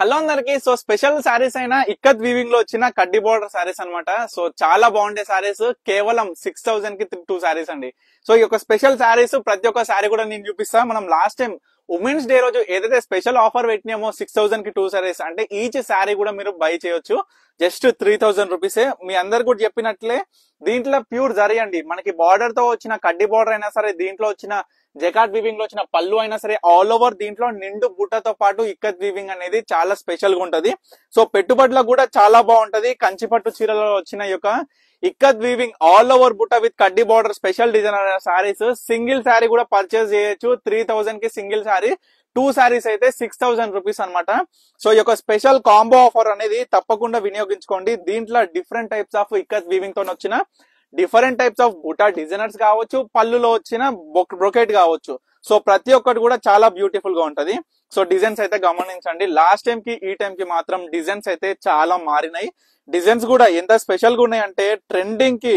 Hello అందరికి. So special saris అయినా ikat weaving లో వచ్చిన కడ్డీ బోర్డర్ సారీస్ అన్నమాట. సో చాలా బాగుండే సారీస్, కేవలం 6000 కి 2 సారీస్ అండి. సో ఈ యొక్క స్పెషల్ సారీస్ ప్రతి ఒక్క సారీ కూడా నేను చూపిస్తా. మనం లాస్ట్ టైం ఉమెన్స్ డే రోజు ఏదైతే స్పెషల్ ఆఫర్ పెట్టినామో 6000 కి 2 సారీస్ అంటే ఈచ్ సారీ కూడా మీరు బై చేయొచ్చు జస్ట్ 3000 రూపీసే. మీ అందరు కూడా చెప్పినట్లే దీంట్లో ప్యూర్ జరీ అండి. మనకి బార్డర్ తో వచ్చిన కడ్డీ బార్డర్ అయినా సరే, దీంట్లో వచ్చిన జకాట్ వీవింగ్ లో వచ్చిన పళ్ళు అయినా సరే, ఆల్ ఓవర్ దీంట్లో నిండు బుట్టతో పాటు ఇక్కత్ వీవింగ్ అనేది చాలా స్పెషల్ గా ఉంటది. సో పెట్టుబడులకు కూడా చాలా బాగుంటది. కంచిపట్టు చీరలో వచ్చిన యొక్క ఇక్కత్ వీవింగ్ ఆల్ ఓవర్ బుట్ట విత్ కడ్డీ border special designer saris. Single sari కూడా పర్చేస్ చేయొచ్చు. 3000 కి సింగిల్ శారీ, 2 సారీస్ అయితే 6000 రూపీస్ అనమాట. సో ఈ యొక్క స్పెషల్ కాంబో ఆఫర్ అనేది తప్పకుండా వినియోగించుకోండి. దీంట్లో different types of ikat weaving తో వచ్చిన different types of buta designers కావచ్చు, పళ్ళులో వచ్చిన బ్రొకెట్ కావచ్చు. సో ప్రతి ఒక్కటి కూడా చాలా బ్యూటిఫుల్ గా ఉంటది. సో డిజైన్స్ అయితే గమనించండి. లాస్ట్ టైం కి ఈ టైం కి మాత్రం డిజైన్స్ అయితే చాలా మారినాయి. డిజైన్స్ కూడా ఎంత స్పెషల్ గా ఉన్నాయి అంటే ట్రెండింగ్ కి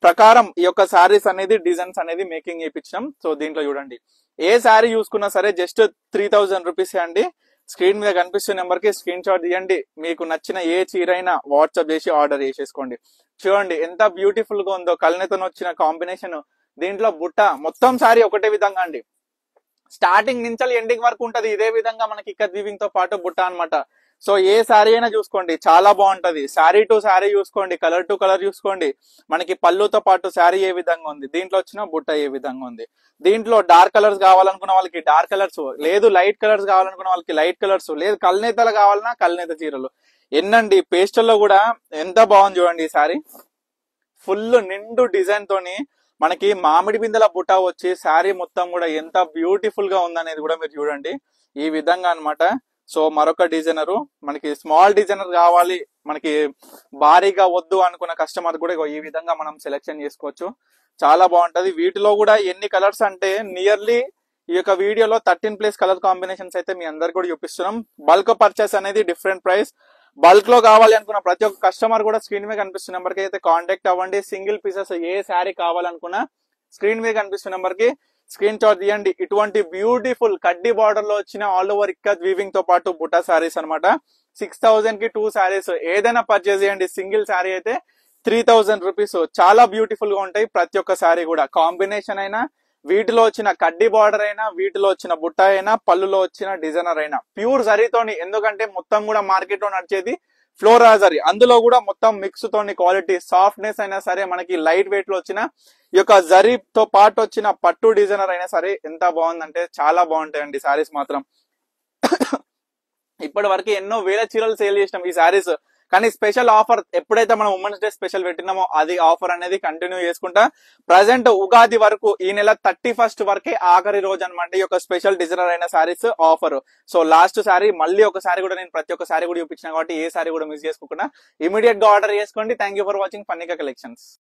ప్రకారం ఈ యొక్క సారీస్ అనేది డిజైన్స్ అనేది మేకింగ్ చేయించాం. సో దీంట్లో చూడండి, ఏ శారీ చూసుకున్నా సరే జస్ట్ 3000 రూపీస్ అండి. స్క్రీన్ మీద కనిపిస్తున్న నెంబర్ కి స్క్రీన్ షాట్ తీయండి. మీకు నచ్చిన ఏ చీర అయినా వాట్సాప్ చేసి ఆర్డర్ చేసేసుకోండి. చూడండి ఎంత బ్యూటిఫుల్ గా ఉందో, కల్నేతో వచ్చిన కాంబినేషన్. దీంట్లో బుట్ట మొత్తం శారీ ఒకటే విధంగా అండి. స్టార్టింగ్ నుంచి ఎండింగ్ వరకు ఉంటది ఇదే విధంగా మనకి ఇక్కత్ వీవింగ్ తో పాటు బుట్ట అన్నమాట. సో ఏ శారీ అయినా చూసుకోండి చాలా బాగుంటది. శారీ టు శారీ చూసుకోండి, కలర్ టు కలర్ చూసుకోండి. మనకి పళ్ళుతో పాటు శారీ ఏ విధంగా ఉంది, దీంట్లో వచ్చిన బుట్ట ఏ విధంగా ఉంది. దీంట్లో డార్క్ కలర్స్ కావాలనుకున్న వాళ్ళకి డార్క్ కలర్స్, లేదు లైట్ కలర్స్ కావాలనుకున్న వాళ్ళకి లైట్ కలర్స్, లేదు కల్నేతలు కావాలన్నా కల్నేత చీరలు. ఎన్నండి పేస్టల్లో కూడా ఎంత బాగుంది చూడండి. ఈ శారీ ఫుల్ నిండు డిజైన్ తోని మనకి మామిడి బిందెల బుట్ట వచ్చి శారీ మొత్తం కూడా ఎంత బ్యూటిఫుల్ గా ఉందనేది కూడా మీరు చూడండి ఈ విధంగా అన్నమాట. సో మరొక డిజైనరు, మనకి స్మాల్ డిజైనర్ కావాలి, మనకి భారీగా వద్దు అనుకున్న కస్టమర్ కూడా ఈ విధంగా మనం సెలెక్షన్ చేసుకోవచ్చు. చాలా బాగుంటది. వీటిలో కూడా ఎన్ని కలర్స్ అంటే నియర్లీ ఈ యొక్క వీడియోలో 13+ కలర్ కాంబినేషన్స్ అయితే మీ అందరికి కూడా చూపిస్తున్నాం. బల్క్ పర్చేస్ అనేది డిఫరెంట్ ప్రైస్. బల్క్ లో కావాలి అనుకున్న ప్రతి ఒక్క కస్టమర్ కూడా స్క్రీన్ మీద కనిపిస్తున్న నెంబర్ కి అయితే కాంటాక్ట్ అవ్వండి. సింగిల్ పీసెస్ ఏ శారీ కావాలనుకున్నా స్క్రీన్ మీద కనిపిస్తున్న నెంబర్ కి స్క్రీన్ షాట్ తీయండి. ఇటువంటి బ్యూటిఫుల్ కడ్డీ బార్డర్ లో వచ్చిన ఆల్ ఓవర్ ఇక్కత్ వీవింగ్ తో పాటు బుట్టా సారీస్ అనమాట. 6000 కి 2 సారీస్ ఏదైనా పర్చేస్ చేయండి. సింగిల్ శారీ అయితే 3000 రూపీస్. చాలా బ్యూటిఫుల్ గా ఉంటాయి ప్రతి ఒక్క శారీ కూడా. కాంబినేషన్ అయినా, వీటిలో వచ్చిన కడ్డీ బార్డర్ అయినా, వీటిలో వచ్చిన బుట్ట అయినా, పళ్ళులో వచ్చిన డిజైనర్ అయినా ప్యూర్ జరీతోని. ఎందుకంటే మొత్తం కూడా మార్కెట్ లో నడిచేది ఫ్లోరా జరీ, అందులో కూడా మొత్తం మిక్స్ తోని క్వాలిటీ సాఫ్ట్నెస్ అయినా సరే, మనకి లైట్ వెయిట్ లో వచ్చిన ఈ యొక్క జరీతో పాటు వచ్చిన పట్టు డిజైనర్ అయినా సరే ఎంత బాగుందంటే చాలా బాగుంటాయండి సారీస్ మాత్రం. ఇప్పటి వరకు ఎన్నో వేల చీరలు సేల్ చేసినాం ఈ సారీస్, కానీ స్పెషల్ ఆఫర్ ఎప్పుడైతే మనం ఉమెన్స్ డే స్పెషల్ పెట్టినామో అది ఆఫర్ అనేది కంటిన్యూ చేసుకుంటా. ప్రజెంట్ ఉగాది వరకు, ఈ నెల 31st వరకే ఆఖరి రోజు అనమాట ఈ యొక్క స్పెషల్ డిజైనర్ అయిన saris offer. So last sorry మళ్ళీ ఒక సారీ కూడా నేను ప్రతి ఒక్క సారీ కూడా చూపించిన కాబట్టి ఏ సారీ కూడా మిస్ చేసుకోకుండా ఇమీడియట్ గా ఆర్డర్ చేసుకోండి. థ్యాంక్ యూ ఫర్ వాచింగ్ ఫన్నీకా కలెక్షన్స్.